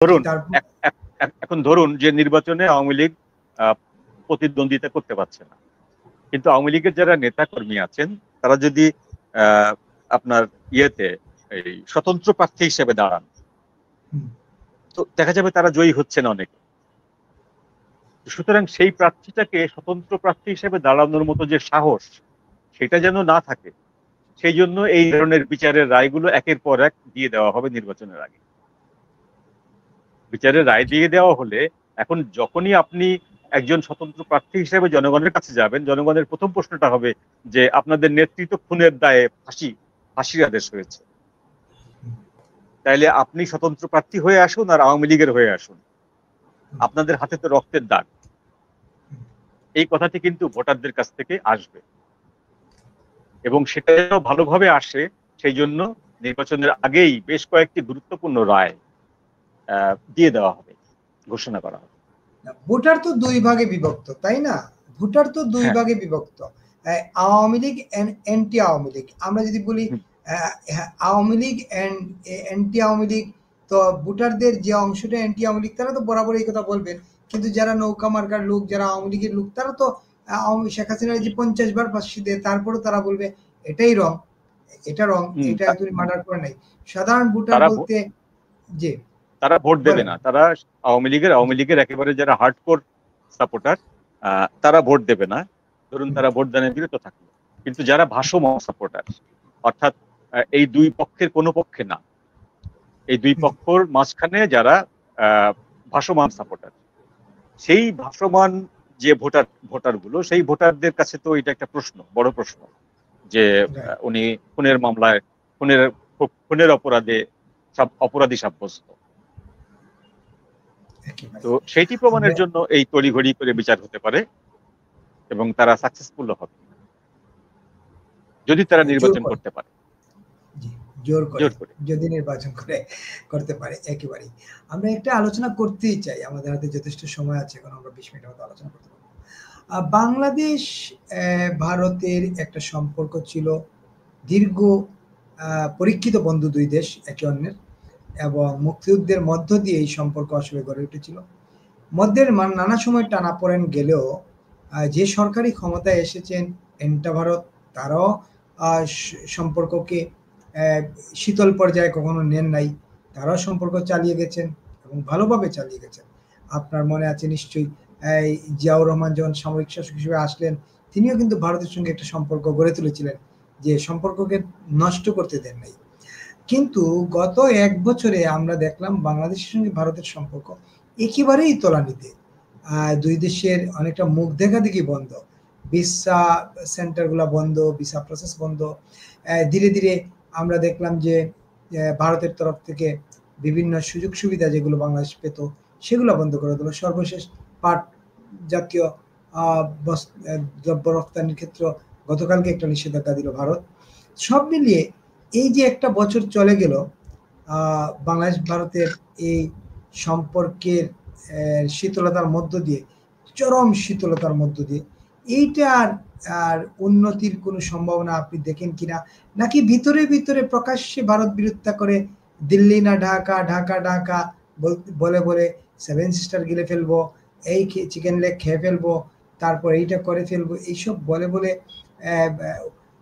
ধরুন তারপর এখন ধরুন যে নির্বাচনে আওয়ামী লীগ প্রতিদ্বন্দ্বিতা করতে পারছে না, কিন্তু আওয়ামী লীগের যারা নেতা কর্মী আছেন তারা যদি আপনার ইয়েতে এই স্বতন্ত্র প্রার্থী হিসেবে দাঁড়ান, তো দেখা যাবে তারা জয়ী হচ্ছেন অনেক। সুতরাং সেই প্রার্থীটাকে স্বতন্ত্র প্রার্থী হিসেবে দাঁড়ানোর মতো যে সাহস, সেটা যেন না থাকে, সেই জন্য এই ধরনের বিচারের রায়গুলো একের পর এক দিয়ে দেওয়া হবে নির্বাচনের আগে। বিচারের রায় দিয়ে দেওয়া হলে এখন যখনই আপনি একজন স্বতন্ত্র প্রার্থী হিসেবে জনগণের কাছে যাবেন, জনগণের প্রথম প্রশ্নটা হবে যে আপনাদের নেতৃত্ব খুনের দায়ে ফাঁসির আদেশ হয়েছে, তাইলে আপনি স্বতন্ত্র প্রার্থী হয়ে আসুন আর আওয়ামী লীগের হয়ে আসুন, আপনাদের হাতে তো রক্তের দাগ। এই কথাটি কিন্তু ভোটারদের কাছ থেকে আসবে, এবং সেটা যেন ভালোভাবে আসে সেই জন্য নির্বাচনের আগেই বেশ কয়েকটি গুরুত্বপূর্ণ রায় দিয়ে দেওয়া হবে, ঘোষণা করা হবে। ভোটার তো দুই ভাগে বিভক্ত, তাই না? ভোটার তো দুই হ্যাঁ। ভাগে বিভক্ত, আওয়ামী লীগ এন্ড অ্যান্টি আওয়ামী লীগ। আমরা যদি বলি আওয়ামী লীগ এন্ড অ্যান্টি আওয়ামী লীগ, তো ভোটারদের যে অংশটা অ্যান্টি আওয়ামী লীগ তারা তো বরাবর এই কথা বলবেন, কিন্তু যারা নৌকা মার্কার লোক, যারা আওয়ামী লীগের লোক, তারা তো শেখ হাসিনা যে 50 বার ফাঁসি দেয় তারপরেও তারা বলবে এটাই রং, এটা রং, এটা তুমি মার্ডার করে নাই। সাধারণ ভোটার বলতে যে তারা ভোট দেবে না, তারা আওয়ামী লীগের একেবারে যারা হার্ডকোর সাপোর্টার তারা ভোট দেবে না, ধরুন তারা ভোট দানে বিরত থাকলো। কিন্তু যারা ভাসমান সাপোর্টার, অর্থাৎ এই দুই পক্ষের কোনো পক্ষে না, এই দুই পক্ষের মাঝখানে যারা ভাসমান সাপোর্টার, সেই ভাসমান যে ভোটারগুলো, সেই ভোটারদের কাছে তো এটা একটা প্রশ্ন, বড় প্রশ্ন, যে উনি খুনের মামলায় খুনের অপরাধী সাব্যস্ত। তো সেইটি প্রমাণের জন্য এই তড়িঘড়ি করে বিচার হতে পারে এবং তারা সাকসেসফুল হবে যদি তারা নির্বাচন করতে পারে, জোর করে যদি নির্বাচন করতে পারে। একেবারেই আমরা একটা আলোচনা করতেই চাই, আমাদের হাতে যথেষ্ট সময় আছে, এখন আমরা 20 মিনিটের মতো আলোচনা করতে পারবো। বাংলাদেশ ভারতের একটা সম্পর্ক ছিল দীর্ঘ, পরীক্ষিত বন্ধু দুই দেশ একে অন্যের, এবং মুক্তিযুদ্ধের মধ্য দিয়ে এই সম্পর্ক আসলে গড়ে উঠেছিল। মধ্যের নানা সময় টানাপোড়েন গেলেও যে সরকারি ক্ষমতায় এসেছেন এন্টা ভারত, তারাও সম্পর্ককে শীতল পর্যায়ে কখনো নেন নাই, তারাও সম্পর্ক চালিয়ে গেছেন এবং ভালোভাবে চালিয়ে গেছেন। আপনার মনে আছে নিশ্চয়ই, জিয়াউর রহমান যখন সামরিক শাসক হিসেবে আসলেন, তিনিও কিন্তু ভারতের সঙ্গে একটা সম্পর্ক গড়ে তুলেছিলেন, যে সম্পর্ককে নষ্ট করতে দেন নাই। কিন্তু গত 1 বছরে আমরা দেখলাম বাংলাদেশের সঙ্গে ভারতের সম্পর্ক একেবারেই তলানিতে। দুই দেশের অনেকটা মুখ দেখাদেখি বন্ধ, ভিসা সেন্টারগুলো বন্ধ, ভিসা প্রসেস বন্ধ। ধীরে ধীরে আমরা দেখলাম যে ভারতের তরফ থেকে বিভিন্ন সুযোগ সুবিধা যেগুলো বাংলাদেশ পেত সেগুলো বন্ধ করে দিল। সর্বশেষ পাট জাতীয় দ্রব্য রপ্তানির ক্ষেত্রে গতকালকে একটা নিষেধাজ্ঞা দিল ভারত। সব মিলিয়ে এই যে একটা বছর চলে গেল, বাংলাদেশ ভারতের এই সম্পর্কের শীতলতার মধ্য দিয়ে, চরম শীতলতার মধ্য দিয়ে, এইটার আর উন্নতির কোনো সম্ভাবনা আপনি দেখেন কিনা, নাকি ভিতরে ভিতরে প্রকাশ্যে ভারত বিরোধিতা করে দিল্লি না ঢাকা, ঢাকা ঢাকা বলে বলে 7 সিস্টার গিলে ফেলবো, এই চিকেন লেগ খেয়ে ফেলবো, তারপর এইটা করে ফেলবো, এইসব বলে বলে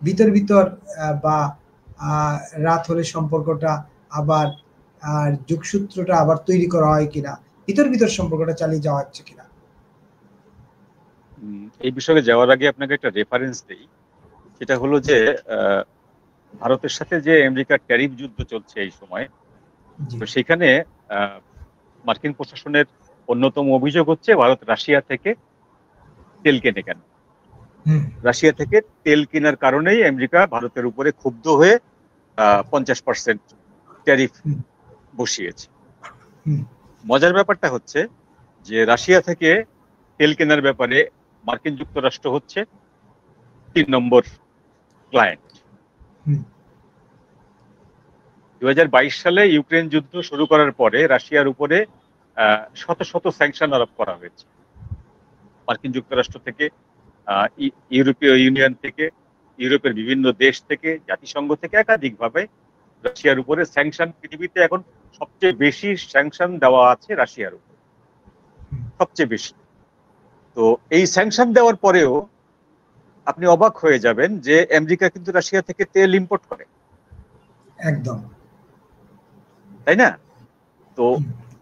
ভিতর ভিতর বা রাত হলে সম্পর্কটা আবার আর যোগসূত্রটা আবার তৈরি করা হয় কিনা, ভিতর ভিতর সম্পর্কটা চালিয়ে যাওয়া হচ্ছে কিনা? এই বিষয়ে যাওয়ার আগে আপনাকে একটা রেফারেন্স দেই, সেটা হলো যে ভারতের সাথে যে আমেরিকার ট্যারিফ যুদ্ধ চলছে এই সময়, তো সেখানে মার্কিন প্রশাসনের অন্যতম অভিযোগ হচ্ছে ভারত রাশিয়া থেকে তেল কেনে কেন। রাশিয়া থেকে তেল কেনার কারণেই আমেরিকা ভারতের উপরে ক্ষুব্ধ হয়ে 50% ট্যারিফ বসিয়েছে। মজার ব্যাপারটা হচ্ছে যে রাশিয়া থেকে তেল কেনার ব্যাপারে মার্কিন যুক্তরাষ্ট্র হচ্ছে 3 নম্বর ক্লায়েন্ট। 2022 সালে ইউক্রেন যুদ্ধ শুরু করার পরে রাশিয়ার উপরে শত শত স্যাংশন আরোপ করা হয়েছে মার্কিন যুক্তরাষ্ট্র থেকে, ইউরোপীয় ইউনিয়ন থেকে, ইউরোপের বিভিন্ন দেশ থেকে, জাতিসংঘ থেকে, একাধিকভাবে রাশিয়ার উপরে স্যাংশন পৃথিবীতে এখন সবচেয়ে বেশি স্যাংশন দেওয়া আছে রাশিয়ার উপর, সবচেয়ে বেশি। তো এই স্যাংশন দেওয়ার পরেও আপনি অবাক হয়ে যাবেন যে আমেরিকা কিন্তু রাশিয়া থেকে তেল ইম্পোর্ট করে, একদম, তাই না? তো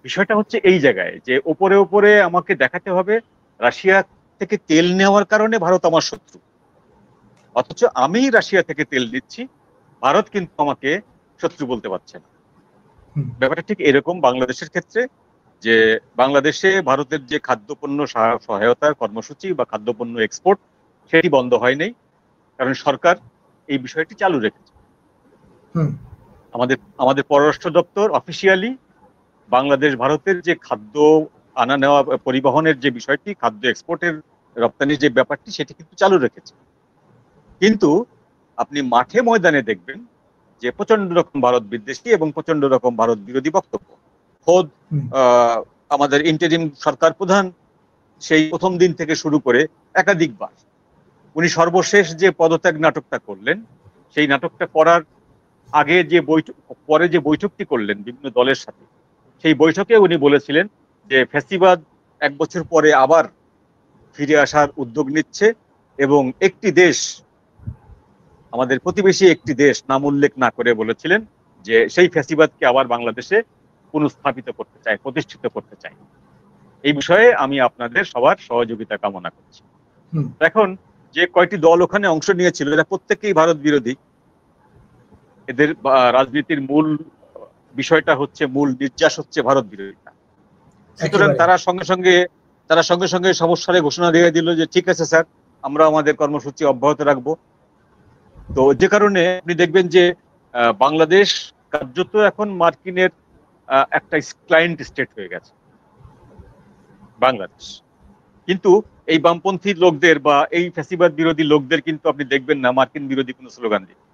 বিষয়টা হচ্ছে এই জায়গায় যে ওপরে ওপরে আমাকে দেখাতে হবে রাশিয়া থেকে তেল নেওয়ার কারণে ভারত আমার শত্রু, অথচ আমি রাশিয়া থেকে তেল নিচ্ছি, ভারত কিন্তু আমাকে শত্রু বলতে পারছে না। ব্যাপারটা ঠিক এরকম বাংলাদেশের ক্ষেত্রে, যে বাংলাদেশে ভারতের যে খাদ্যপণ্য সহায়তার কর্মসূচি বা খাদ্যপণ্য এক্সপোর্ট সেটি বন্ধ হয় নাই, কারণ সরকার এই বিষয়টি চালু রেখেছে। আমাদের আমাদের পররাষ্ট্র দপ্তর অফিসিয়ালি বাংলাদেশ ভারতের যে খাদ্য আনা নেওয়া পরিবহনের যে বিষয়টি, খাদ্য এক্সপোর্টের রপ্তানির যে ব্যাপারটি, সেটি কিন্তু চালু রেখেছে। কিন্তু আপনি মাঠে ময়দানে দেখবেন যে প্রচন্ড রকম ভারত বিদ্বেষী এবং প্রচন্ড রকম ভারত বিরোধী বক্তব্য। খোদ আমাদের ইন্টারিম সরকার প্রধান সেই প্রথম দিন থেকে শুরু করে একাধিকবার উনি সর্বশেষ যে পদত্যাগ নাটকটা করলেন, সেই নাটকটা করার আগে যে বৈঠক, পরে যে বৈঠকটি করলেন বিভিন্ন দলের সাথে, সেই বৈঠকে উনি বলেছিলেন যে ফ্যাসিবাদ 1 বছর পরে আবার ফিরে আসার উদ্যোগ নিচ্ছে এবং একটি দেশ, আমাদের প্রতিবেশী একটি দেশ নাম উল্লেখ না করে বলেছিলেন যে সেই ফ্যাসিবাদকে আবার বাংলাদেশে পুনঃস্থাপিত করতে চায়, প্রতিষ্ঠিত করতে চায়। এই বিষয়ে আমি আপনাদের সবার সহযোগিতা কামনা করছি। এখন যে কয়টি দল ওখানে অংশ নিয়েছিল এরা প্রত্যেকেই ভারত বিরোধী, এদের রাজনীতির মূল বিষয়টা হচ্ছে, মূল নির্যাস হচ্ছে ভারত বিরোধিতা। সুতরাং তারা সঙ্গে সঙ্গে সমস্যার ঘোষণা দিয়ে দিল যে ঠিক আছে স্যার, আমরা আমাদের কর্মসূচি অব্যাহত রাখবো। তো যে কারণে আপনি দেখবেন যে বাংলাদেশ কার্যত এখন মার্কিনের একটা ক্লায়েন্ট স্টেট হয়ে গেছে বাংলাদেশ। কিন্তু এই বামপন্থী লোকদের বা এই ফ্যাসিবাদ বিরোধী লোকদের কিন্তু আপনি দেখবেন না মার্কিন বিরোধী কোনো স্লোগান দিতে,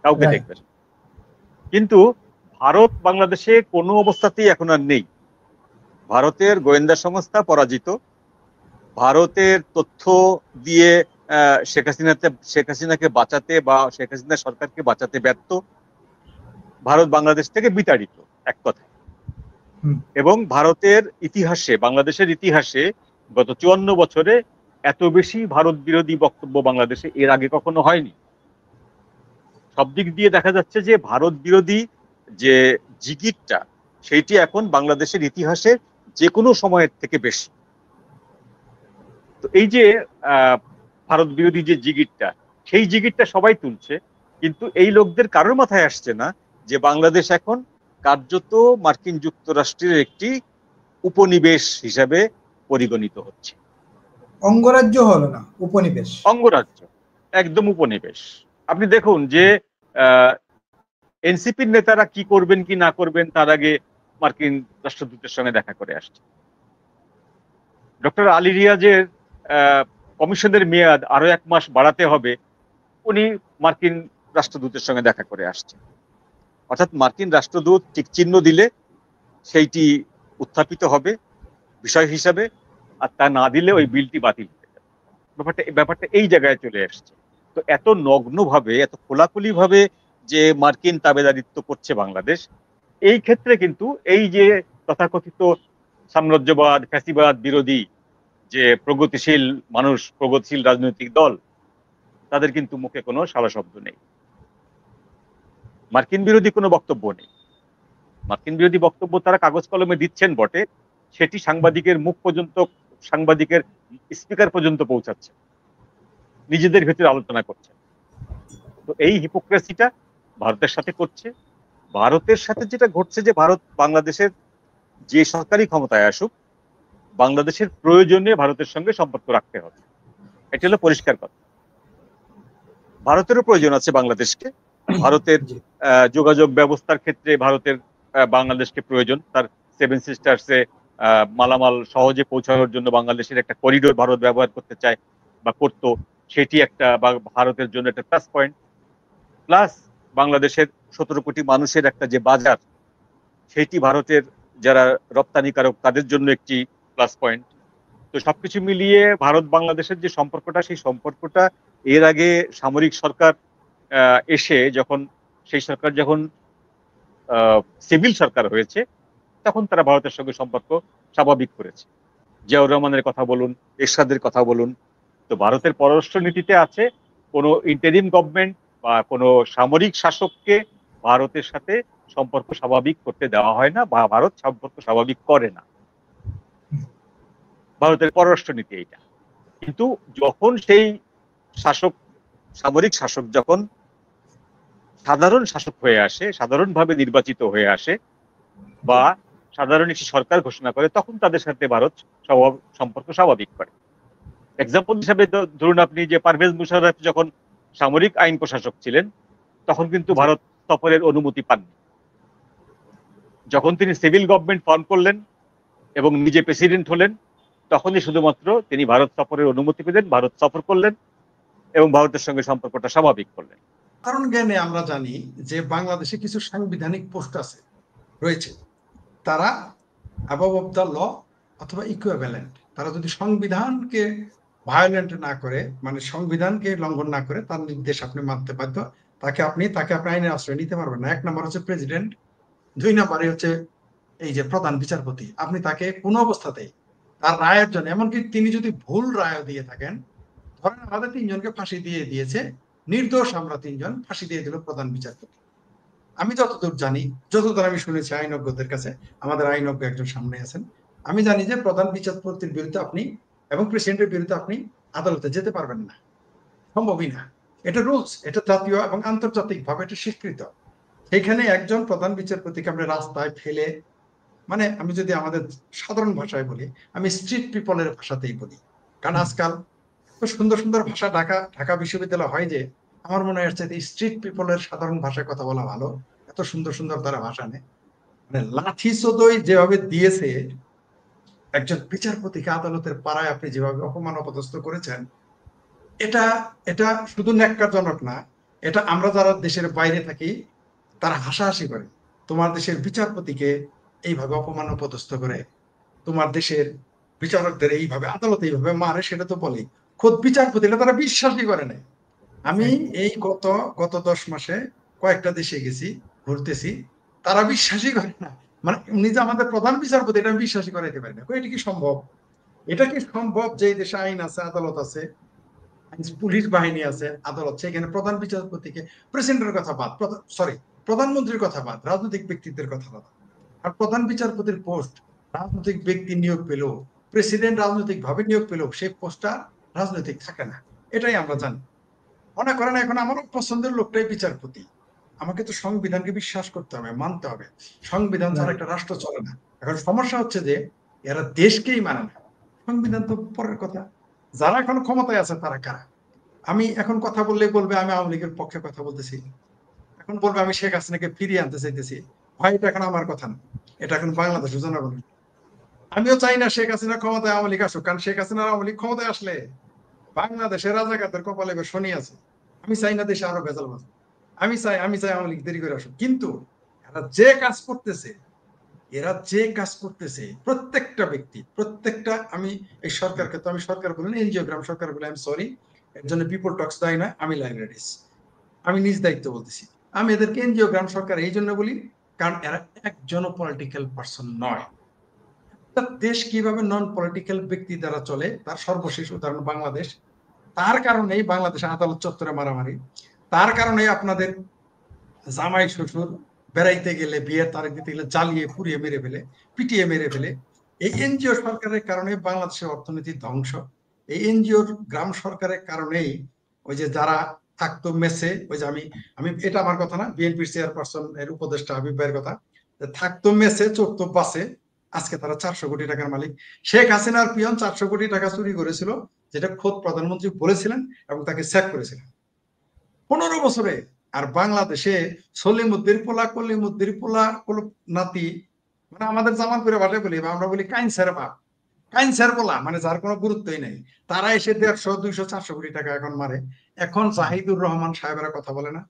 কাউকে দেখবেন। কিন্তু ভারত বাংলাদেশে কোনো অবস্থাতেই এখন আর নেই। ভারতের গোয়েন্দা সংস্থা পরাজিত, ভারতের তথ্য দিয়ে শেখ হাসিনাকে বাঁচাতে বা শেখ হাসিনা সরকারকে বাঁচাতে ব্যর্থ, ভারত বাংলাদেশ থেকে বিতাড়িত এক কথা। এবং ভারতের ইতিহাসে, বাংলাদেশের ইতিহাসে গত 54 বছরে এত বেশি ভারত বিরোধী বক্তব্য বাংলাদেশে এর আগে কখনো হয়নি। সব দিক দিয়ে দেখা যাচ্ছে যে ভারত বিরোধী যে জিগিরটা, সেইটি এখন বাংলাদেশের ইতিহাসে যে কোনো সময়ের থেকে বেশি। তো এই যে ভারত বিরোধী যে জিগিরটা, সেই জিগিরটা সবাই তুলছে, কিন্তু এই লোকদের কারোর মাথায় আসছে না যে বাংলাদেশ এখন কার্যত মার্কিন যুক্তরাষ্ট্রের একটি উপনিবেশ হিসাবে পরিগণিত হচ্ছে। অঙ্গরাজ্য হলো না, উপনিবেশ। অঙ্গরাজ্য, একদম উপনিবেশ। আপনি দেখুন যে এনসিপির নেতারা কি করবেন কি না করবেন তার আগে মার্কিন রাষ্ট্রদূতের সঙ্গে দেখা করে আসছে। ডক্টর আলী রিয়াজের কমিশনের মেয়াদ আরো 1 মাস বাড়াতে হবে, উনি মার্কিন রাষ্ট্রদূতের সঙ্গে দেখা করে আসছে। অর্থাৎ মার্কিন রাষ্ট্রদূত ঠিক চিহ্ন দিলে সেইটি উত্থাপিত হবে বিষয় হিসাবে, আর তা না দিলে ওই বিলটি বাতিল হয়ে যাবে। ব্যাপারটা এই জায়গায় চলে আসছে। তো এত নগ্নভাবে, এত খোলাখুলি ভাবে যে মার্কিন তাবেদারিত্ব করছে বাংলাদেশ, এই ক্ষেত্রে কিন্তু এই যে তথাকথিত সাম্রাজ্যবাদ, ফ্যাসিবাদ বিরোধী যে প্রগতিশীল মানুষ, প্রগতিশীল রাজনৈতিক দল, তাদের কিন্তু মুখে কোনো সাড়া শব্দ নেই, মার্কিন বিরোধী কোনো বক্তব্য নেই। মার্কিন বিরোধী বক্তব্য তারা কাগজ কলমে দিচ্ছেন বটে, সেটি সাংবাদিকের মুখ পর্যন্ত, সাংবাদিকের স্পিকার পর্যন্ত পৌঁছাচ্ছে, নিজেদের ভেতরে আলোচনা করছে। তো এই হিপোক্রেসিটা ভারতের সাথে করছে। ভারতের সাথে যেটা ঘটছে যে ভারত বাংলাদেশের যে সরকারি ক্ষমতায় আসুক, বাংলাদেশের প্রয়োজনে ভারতের সঙ্গে সম্পর্ক রাখতে হবে, এটা হলো পরিষ্কার কথা। ভারতেরও প্রয়োজন আছে বাংলাদেশকে, ভারতের যোগাযোগ ব্যবস্থার ক্ষেত্রে ভারতের বাংলাদেশকে প্রয়োজন। তার 7 সিস্টার্সে মালামাল সহজে পৌঁছানোর জন্য বাংলাদেশের একটা করিডোর ভারত ব্যবহার করতে চায় বা করতো, সেটি একটা ভারতের জন্য একটা প্লাস পয়েন্ট। প্লাস বাংলাদেশের 17 কোটি মানুষের একটা যে বাজার, সেটি ভারতের যারা রপ্তানিকারক তাদের জন্য একটি প্লাস পয়েন্ট। তো সবকিছু মিলিয়ে ভারত বাংলাদেশের যে সম্পর্কটা, সেই সম্পর্কটা এর আগে সামরিক সরকার এসে যখন সেই সরকার যখন সিভিল সরকার হয়েছে, তখন তারা ভারতের সঙ্গে সম্পর্ক স্বাভাবিক করেছে। জিয়াউর রহমানের কথা বলুন, এরশাদের কথা বলুন, তো ভারতের পররাষ্ট্র নীতিতে আছে কোনো ইন্টারিম গভর্নমেন্ট বা কোনো সামরিক শাসককে ভারতের সাথে সম্পর্ক স্বাভাবিক করতে দেওয়া হয় না, বা ভারত সম্পর্ক স্বাভাবিক করে না। ভারতের পররাষ্ট্র নীতি এইটা। কিন্তু যখন সেই শাসক, সামরিক শাসক যখন সাধারণ শাসক হয়ে আসে, সাধারণভাবে নির্বাচিত হয়ে আসে, বা সাধারণ একটি সরকার ঘোষণা করে, তখন তাদের সাথে ভারত সম্পর্ক স্বাভাবিক করে। এক্সাম্পল হিসাবে ধরুন আপনি যে পারভেজ মুশাররফ যখন সামরিক আইন প্রশাসক ছিলেন, তখন কিন্তু ভারত সফরের অনুমতি পাননি। যখন তিনি সিভিল গভর্নমেন্ট ফর্ম করলেন এবং নিজে প্রেসিডেন্ট হলেন, তখনই শুধুমাত্র তিনি ভারত সফরের অনুমতি পেলেন, ভারত সফর করলেন এবং ভারতের সঙ্গে সম্পর্কটা স্বাভাবিক করলেন। সাধারণ জ্ঞানে আমরা জানি যে বাংলাদেশে কিছু সাংবিধানিক পোস্ট আছে রয়েছে, তারা অ্যাবভ অফ দ্য ল অথবা ইকুইভ্যালেন্ট। তারা যদি সংবিধানকে ভায়োলেন্ট না করে, মানে সংবিধানকে লঙ্ঘন না করে, তার নির্দেশ আপনি মানতে বাধ্য। তাকে আপনি আইনের আশ্রয় নিতে পারবেন না। 1 নম্বর হচ্ছে প্রেসিডেন্ট, 2 নম্বরে হচ্ছে এই যে প্রধান বিচারপতি। আপনি তাকে কোনো অবস্থাতেই তার রায়ের জন্য, এমনকি তিনি যদি ভুল রায় দিয়ে থাকেন, ধরেন আমাদের 3 জনকে ফাঁসি দিয়ে দিয়েছে, নির্দোষ আমরা 3 জন, ফাঁসি দিয়ে দিল প্রধান বিচারপতি। আমি যতদূর জানি, যতদূর আমি শুনেছি আইনজ্ঞদের কাছে, আমাদের আইনজ্ঞ একজন সামনে আছেন, আমি জানি যে প্রধান বিচারপতির বিরুদ্ধে আপনি এবং প্রেসিডেন্টের বিরুদ্ধে আপনি আদালতে যেতে পারবেন না, সম্ভবই না। এটা রুলস, এটা জাতীয় এবং আন্তর্জাতিক ভাবে এটা স্বীকৃত। সেখানে একজন প্রধান বিচারপতিকে আমরা রাস্তায় ফেলে, মানে আমি যদি আমাদের সাধারণ ভাষায় বলি, আমি স্ট্রিট পিপলের ভাষাতেই বলি, কারণ আজকাল তো সুন্দর সুন্দর ভাষা ঢাকা বিশ্ববিদ্যালয় হয় যে আমার মনে হচ্ছে স্ট্রিট পিপলের সাধারণ ভাষায় কথা বলা ভালো। এত সুন্দর সুন্দর তারা ভাষা নেই, মানে লাঠি চোদই যেভাবে দিয়েছে একজন বিচারপতিকে আদালতের পাড়ায়, আপনি যেভাবে অপমান অপদস্থ করেছেন, এটা এটা শুধু ন্যাক্কারজনক না, এটা আমরা যারা দেশের বাইরে থাকি তারা হাসাহাসি করে। তোমার দেশের বিচারপতিকে এইভাবে অপমান অপদস্থ করে, তোমার দেশের বিচারকদের এইভাবে আদালতে এইভাবে মারে, সেটা তো বলেই খোদ বিচারপতিরা তারা বিশ্বাসই করে নাই। আমি এই গত 10 মাসে কয়েকটা দেশে গেছি, ঘুরতেছি, তারা বিশ্বাসই করে না। মানে উনি যে আমাদের প্রধান বিচারপতি, এটা বিশ্বাসই করাইতে পারি না। এটা কি সম্ভব? এটা কি সম্ভব যে এই দেশে আইন আছে, আদালত আছে, পুলিশ বাহিনী আছে, আদালত, সেখানে প্রধান বিচারপতিকে, প্রেসিডেন্টের কথা বাদ, প্রধানমন্ত্রীর কথা বাদ, রাজনৈতিক ব্যক্তিত্বের কথা বাদ, আর প্রধান বিচারপতির পোস্ট রাজনৈতিক ব্যক্তি নিয়োগ পেল, প্রেসিডেন্ট রাজনৈতিক ভাবে নিয়োগ পেল, সেই পোস্টটা রাজনৈতিক থাকে না, এটাই আমরা জানি। মনে করেন এখন আমার পছন্দের লোকটাই বিচারপতি, আমাকে তো সংবিধানকে বিশ্বাস করতে হবে, মানতে হবে। সংবিধান ছাড়া একটা রাষ্ট্র চলে না। এখন সমস্যা হচ্ছে যে এরা দেশকেই মানে না। সংবিধান তো পরের কথা, যারা এখন ক্ষমতায় আছে তারা কারা? আমি এখন কথা বললেই বলবে আমি আওয়ামী লীগের পক্ষে কথা বলতেছি, এখন বলবে আমি শেখ হাসিনাকে ফিরিয়ে আনতে চাইতেছি। ভাই, এটা এখন আমার কথা না, এটা এখন বাংলাদেশের জনগণ। আমিও চাই না শেখ হাসিনা ক্ষমতায় আওয়ামী লীগ আসুক, কারণ শেখ হাসিনা আওয়ামী লীগ ক্ষমতায় আসলে বাংলাদেশের রাজাকারদের কপালে শনি আছে। আমি চাই না দেশে আরো ভেজাল বাজে। আমি চাই আওয়ামী লীগ দেরি করে আসুক। কিন্তু এরা যে কাজ করতেছে, প্রত্যেকটা ব্যক্তি, প্রত্যেকটা, আমি এই সরকারকে তো আমি সরকার বলি না, এনজিও গ্রাম সরকার বলে, আমি সরি, এর জন্য পিপল টক্স দায়ী নয়, আমি লাইব্রেরিস, আমি নিজ দায়িত্ব বলতেছি। আমি এদেরকে এনজিও গ্রাম সরকার এই জন্য বলি কারণ এরা একজন পলিটিক্যাল পার্সন নয়। দেশ কিভাবে নন পলিটিক্যাল ব্যক্তি দ্বারা চলে তার সর্বশেষ উদাহরণ বাংলাদেশ। তার কারণেই বাংলাদেশে আদালত চত্বরে মারামারি, তার কারণেই আপনাদের জামাই শ্বশুর বেড়াইতে গেলে, বিয়ের তারিখ দিতে গেলে জ্বালিয়ে পুড়িয়ে মেরে ফেলে, পিটিয়ে মেরে ফেলে। এই এনজিও সরকারের কারণে বাংলাদেশের অর্থনীতির ধ্বংস। এই এনজিওর গ্রাম সরকারের কারণেই ওই যে যারা থাকতো মেসে, ওই যে আমি এটা আমার কথা না, বিএনপির চেয়ারপারসন এর উপদেষ্টা হাবিব ভাইয়ের কথা, থাকতো মেসে, চড়তো বাসে, আজকে তারা 400 কোটি টাকার মালিক। শেখ হাসিনার পিয়ন 400 কোটি টাকা চুরি করেছিল, যেটা খোদ প্রধানমন্ত্রী বলেছিলেন এবং তাকে স্যাক করেছিলেন 15 বছরে। আর বাংলাদেশে সলিমুদ্দির পোলা, কলিমুদ্দির পোলা, নাতি, মানে আমাদের জামালপুরে ভাষায় বলি, আমরা বলি কাইনসার বাপ, কাইনসার পোলা, মানে যার কোনো গুরুত্বই নেই, তারা এসে 150, 200, 400 কোটি টাকা এখন মারে। এখন জাহিদুর রহমান সাহেবেরা কথা বলে না,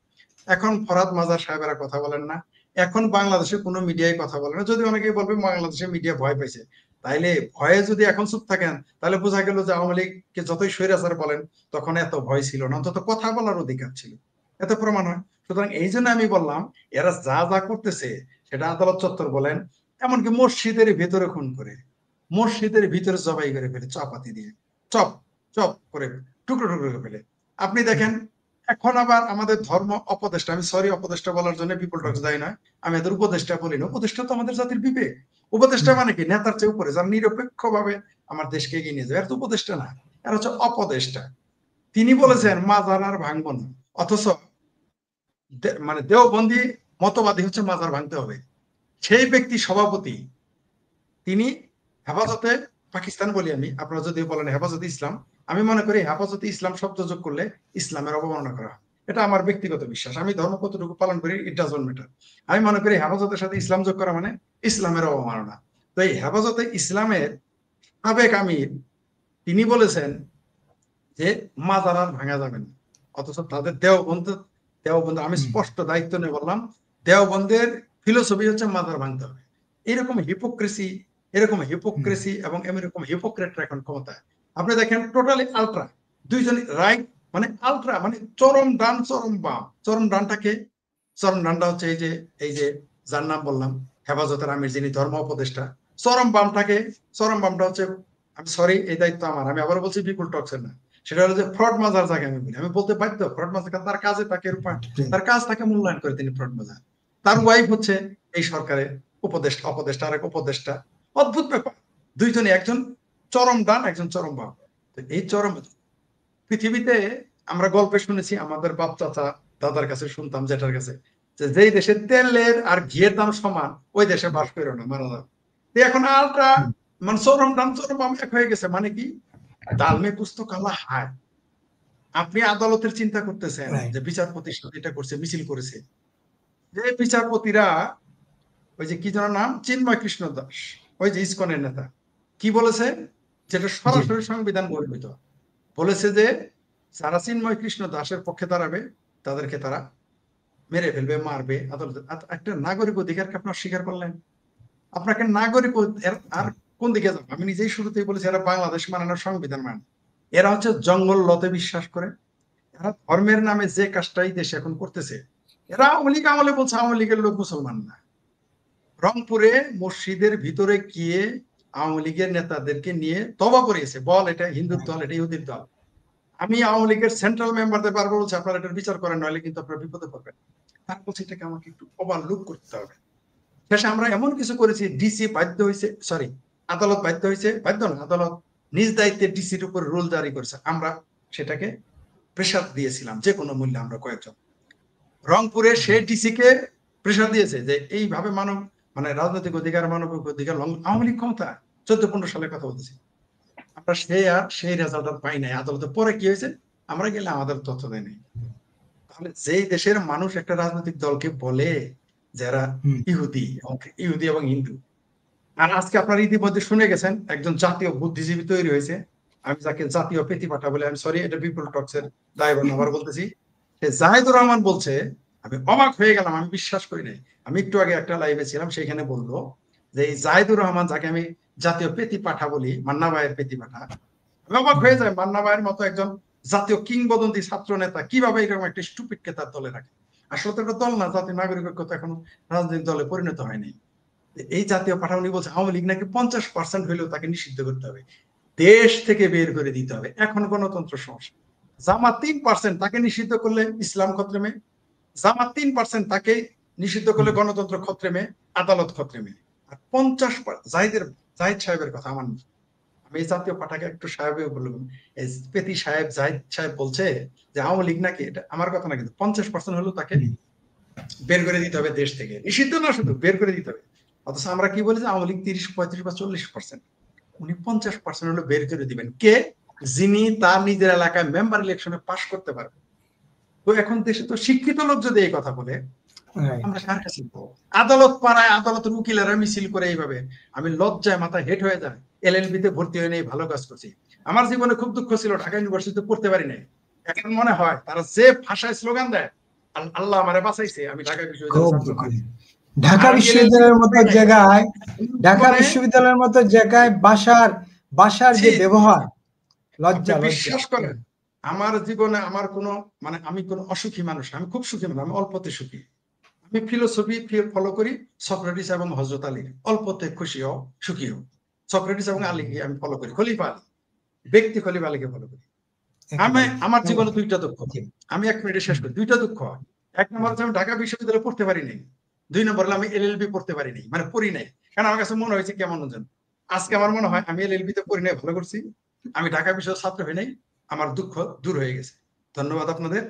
এখন ফরাদ মাজার সাহেবেরা কথা বলেন না, এখন বাংলাদেশে কোনো মিডিয়ায় কথা বলে না। যদি অনেকেই বলবে বাংলাদেশে মিডিয়া ভয় পাইছে, তাইলে ভয়ে যদি এখন চুপ থাকেন, তাহলে বোঝা গেল যে আওয়ামী লীগকে যতই স্বৈরাচার বলেন তখন এত ভয় ছিল না, অন্তত কথা বলার অধিকার ছিল। এত প্রমাণ হয় সুতরাং এই জন্য আমি বললাম এরা যা যা করতেছে সেটা আদালত চত্বর বলেন, এমনকি মসজিদের ভিতরে খুন করে, মসজিদের ভিতরে জবাই করে ফেলে চাপাতি দিয়ে, চপ চপ করে টুকরো টুকরো করে ফেলে। আপনি দেখেন এখন আবার আমাদের ধর্ম উপদেষ্টা, আমি সরি উপদেষ্টা বলার জন্য বিপুল টক্স দায়ী নয়, আমি এদের উপদেষ্টা বলি না, উপদেষ্টা তো আমাদের জাতির বিবেক। উপদেষ্টা মানে কি? নেতার চেয়ে উপরে, যার নিরপেক্ষ ভাবে আমার দেশকে এগিয়ে নিয়ে যাবে, এর তো উপদেষ্টা না, এর হচ্ছে অপদেষ্টা। তিনি বলেছেন মাজার আর ভাঙবো না, অথচ মানে দেওবন্দি মতবাদী হচ্ছে মাজার ভাঙতে হবে। সেই ব্যক্তি সভাপতি, তিনি হেফাজতে পাকিস্তান বলি আমি, আপনারা যদি বলেন হেফাজতে ইসলাম, আমি মনে করি হেফাজতে ইসলাম শব্দ যোগ করলে ইসলামের অবমাননা করা হয়। এটা আমার ব্যক্তিগত বিশ্বাস, আমি ধর্ম কতটুকু পালন করি ইট ডাজন্ট ম্যাটার। আমি মনে করি হেফাজতের সাথে ইসলাম যোগ করা মানে ইসলামের অবমাননা। তো এই হেফাজতে ইসলামের সাবেক আমির তিনি বলেছেন যে মাজার আর ভাঙা যাবে না, অথচ তাদের দেওবন্দ আমি স্পষ্ট দায়িত্ব নিয়ে বললাম, দেওবন্দের ফিলোসফি হচ্ছে মাজার ভাঙতে হবে। এরকম হিপোক্রেসি এবং এরকম হিপোক্রেটরা এখন ক্ষমতায়। আপনি দেখেন টোটালি আলট্রা, দুইজন রাইট মানে আলট্রা মানে চরম ডান চরম বাম। চরম ডানটা হচ্ছে এই যে যার নাম বললাম হেফাজতের আমির, যিনি ধর্ম উপদেষ্টা। চরম বামটা হচ্ছে, আমি সরি এই দায়িত্ব আমার, আমি আবার বলছি বিপুল টক্সের না, সেটা হলো যে ফ্রড মাজার যাকে আমি বলি, আমি বলতে বাধ্য, ফ্রড মাজার তার কাজে তাকে তার কাজ তাকে মূল্যায়ন করে তিনি ফ্রড মাজার। তার ওয়াইফ হচ্ছে এই সরকারের অপদেষ্টা আর এক উপদেষ্টা। অদ্ভুত ব্যাপার, দুইজনে, একজন চরম ডান একজন চরম বাম। এই চরম পৃথিবীতে আমরা গল্পে শুনেছি, আমাদের বাপ চাচা দাদার কাছে শুনতাম, যেটার কাছে, যে যেই দেশে তেলের আর ঘিয়ের দাম সমান ওই দেশে বাস করো না, মারা যাও। এখন আলট্রা মানে চরম ডান চরম বাম এক হয়ে গেছে, মানে কি ডালমে পুস্তক আল্লাহ হায়। আপনি আদালতের চিন্তা করতেছেন যে বিচারপতির সাথে এটা করছে, মিছিল করেছে, যে বিচারপতিরা ওই যে কি যেন নাম, চিন্ময় কৃষ্ণ দাস, ওই যে ইসকনের নেতা, কি বলেছে, যেটা সরাসরি সংবিধান বহির্ভূত, বলেছে যে যারা চিন্ময় কৃষ্ণ দাসের পক্ষে দাঁড়াবে তাদেরকে তারা মেরে ফেলবে, মারবে। আদালত একটা নাগরিক অধিকারকে আপনার স্বীকার করলেন, আপনাকে নাগরিক আর কোন দিকে যাবে? আমি নিজেই শুরুতেই বলেছি এরা বাংলাদেশ মানে না, সংবিধান মানে। এরা হচ্ছে জঙ্গল লতে বিশ্বাস করে, এরা ধর্মের নামে যে কাজটাই দেশে এখন করতেছে। এরা আওয়ামী লীগ আমলে বলছে আওয়ামী লীগের লোক মুসলমান না। রংপুরে মসজিদের ভিতরে গিয়ে আওয়ামী লীগের নেতাদেরকে নিয়ে তওবা করিয়েছে, বল এটা হিন্দুর দল, এটা ইহুদির দল। আমি আওয়ামী লীগের সেন্ট্রাল মেম্বারদের বারবার বলছি আপনারা এটার বিচার করেন, নইলে কিন্তু আপনারা বিপদে পড়বেন। তার বলছে এটাকে আমাকে একটু ওভারলুক করতে হবে। শেষে আমরা এমন কিছু করেছি, ডিসি বাধ্য হয়েছে, সরি আদালত আদালত নিজ দায়িত্বে ডিসির উপর রুল জারি করেছে, আমরা সেটাকে প্রেসার দিয়েছিলাম যে কোনো মূল্যে। আমরা কয়েকজন রংপুরে সে ডিসি কে প্রেসার দিয়েছে যে এইভাবে মানে রাজনৈতিক অধিকার মানবিক অধিকার আওয়ামী লীগ ক্ষমতা 14-15 সালের কথা বলতেছি। আমরা সেই রেজাল্ট পাই নাই। আদালতে পরে কি হয়েছে, আমরা গেলে আমাদের তথ্য দেয় নাই। তাহলে যেই দেশের মানুষ একটা রাজনৈতিক দলকে বলে যারা ইহুদি এবং হিন্দু, আর আজকে আপনারা ইতিমধ্যে শুনে গেছেন একজন জাতীয় বুদ্ধিজীবী তৈরি হয়েছে, আমি যাকে জাতীয় পেতিপাঠা বলে, আমি সরি এটা বিপুল টক্সের দায়ভার আবার বলতেছি, জাহিদুর রহমান বলছে, আমি অবাক হয়ে গেলাম, আমি বিশ্বাস করি নাই। আমি একটু আগে একটা লাইভে ছিলাম, সেখানে বললো যে এই জাহিদুর রহমান, যাকে আমি জাতীয় পেতিপাঠা বলি, মান্না ভাইয়ের পেতিপাঠা, আমি অবাক হয়ে যায়, মান্না ভাইয়ের মতো একজন জাতীয় কিংবদন্তি ছাত্র নেতা কিভাবে এরকম একটা স্টুপিডকে তার দলে রাখে। আসলে তো একটা দল না, জাতীয় নাগরিক ঐক্য তো এখনো রাজনৈতিক দলে পরিণত হয়নি। এই জাতীয় পাঠা উনি বলছে আওয়ামী লীগ নাকি 50% হইলেও তাকে নিষিদ্ধ করতে হবে, দেশ থেকে বের করে দিতে হবে, এখন গণতন্ত্র সমস্যা। জামাত 3%, তাকে নিষিদ্ধ করলে ইসলাম খতরেমে, জামাত 3%, তাকে নিষিদ্ধ করলে গণতন্ত্র খতরেমে, আদালত খতরেমে। আর 50% জাহিদ সাহেবের কথা আমার, আমি এই জাতীয় পাঠাকে একটু সাহেব বললাম, পেতি সাহেব জাহিদ সাহেব বলছে যে আওয়ামী লীগ নাকি, এটা আমার কথা না, কিন্তু 50% হলেও তাকে বের করে দিতে হবে দেশ থেকে, নিষিদ্ধ না শুধু বের করে দিতে হবে। অথচ আমরা কি বলি যে আওয়ামী লীগ 30, 35 বা 40%, উনি 50% হলো বের করে দিবেন, কে? যিনি তার নিজের এলাকায় মেম্বার ইলেকশনে পাশ করতে পারবে। তো এখন দেশে তো শিক্ষিত লোক যদি এই কথা বলে, আমরা কার কাছে আদালত পাড়ায় আদালতের উকিলেরা মিছিল করে এইভাবে, আমি লজ্জায় মাথা হেট হয়ে যায়। LLB তে ভর্তি হয়ে নেই, ভালো কাজ করছি। আমার জীবনে খুব দুঃখ ছিল, ঢাকা ইউনিভার্সিটিতে পড়তে পারি নাই। এখন মনে হয় তারা যে ভাষায় স্লোগান দেয়, আল্লাহ আমারে বাঁচাইছে, আমি ঢাকা বিশ্ববিদ্যালয়ের মতো জায়গায় বাসার যে ব্যবহার, লজ্জা। বিশ্বাস করেন আমার জীবনে আমার কোনো মানে আমি কোনো অসুখী মানুষ, আমি খুব সুখী মানুষ, আমি অল্পতে সুখী। আমি ফিলোসফি ফলো করি সক্রেটিস এবং হযরত আলীর, অল্পতে খুশি হও সুখী হও। সক্রেটিস এবং আলীকে আমি ফলো করি, খলিফা আলী, ব্যক্তি খলিফা আলীকে ফলো করি। আমার জীবনে দুইটা দুঃখ, আমি 1 মিনিটে শেষ করি। দুইটা দুঃখ, 1 নম্বর হচ্ছে আমি ঢাকা বিশ্ববিদ্যালয়ে পড়তে পারি নাই, 2 নম্বর হলো আমি এলএলবি পড়তে পারি নাই, মানে পড়ি নাই, কারণ আমার কাছে মনে হয়েছে কেমন যেন। আজকে আমার মনে হয় আমি এলএলবি তে পড়ি নাই, ভালো করছি, আমি ঢাকা বিশ্ববিদ্যালয়ের ছাত্র হই নাই, আমার দুঃখ দূর হয়ে গেছে। ধন্যবাদ আপনাদের।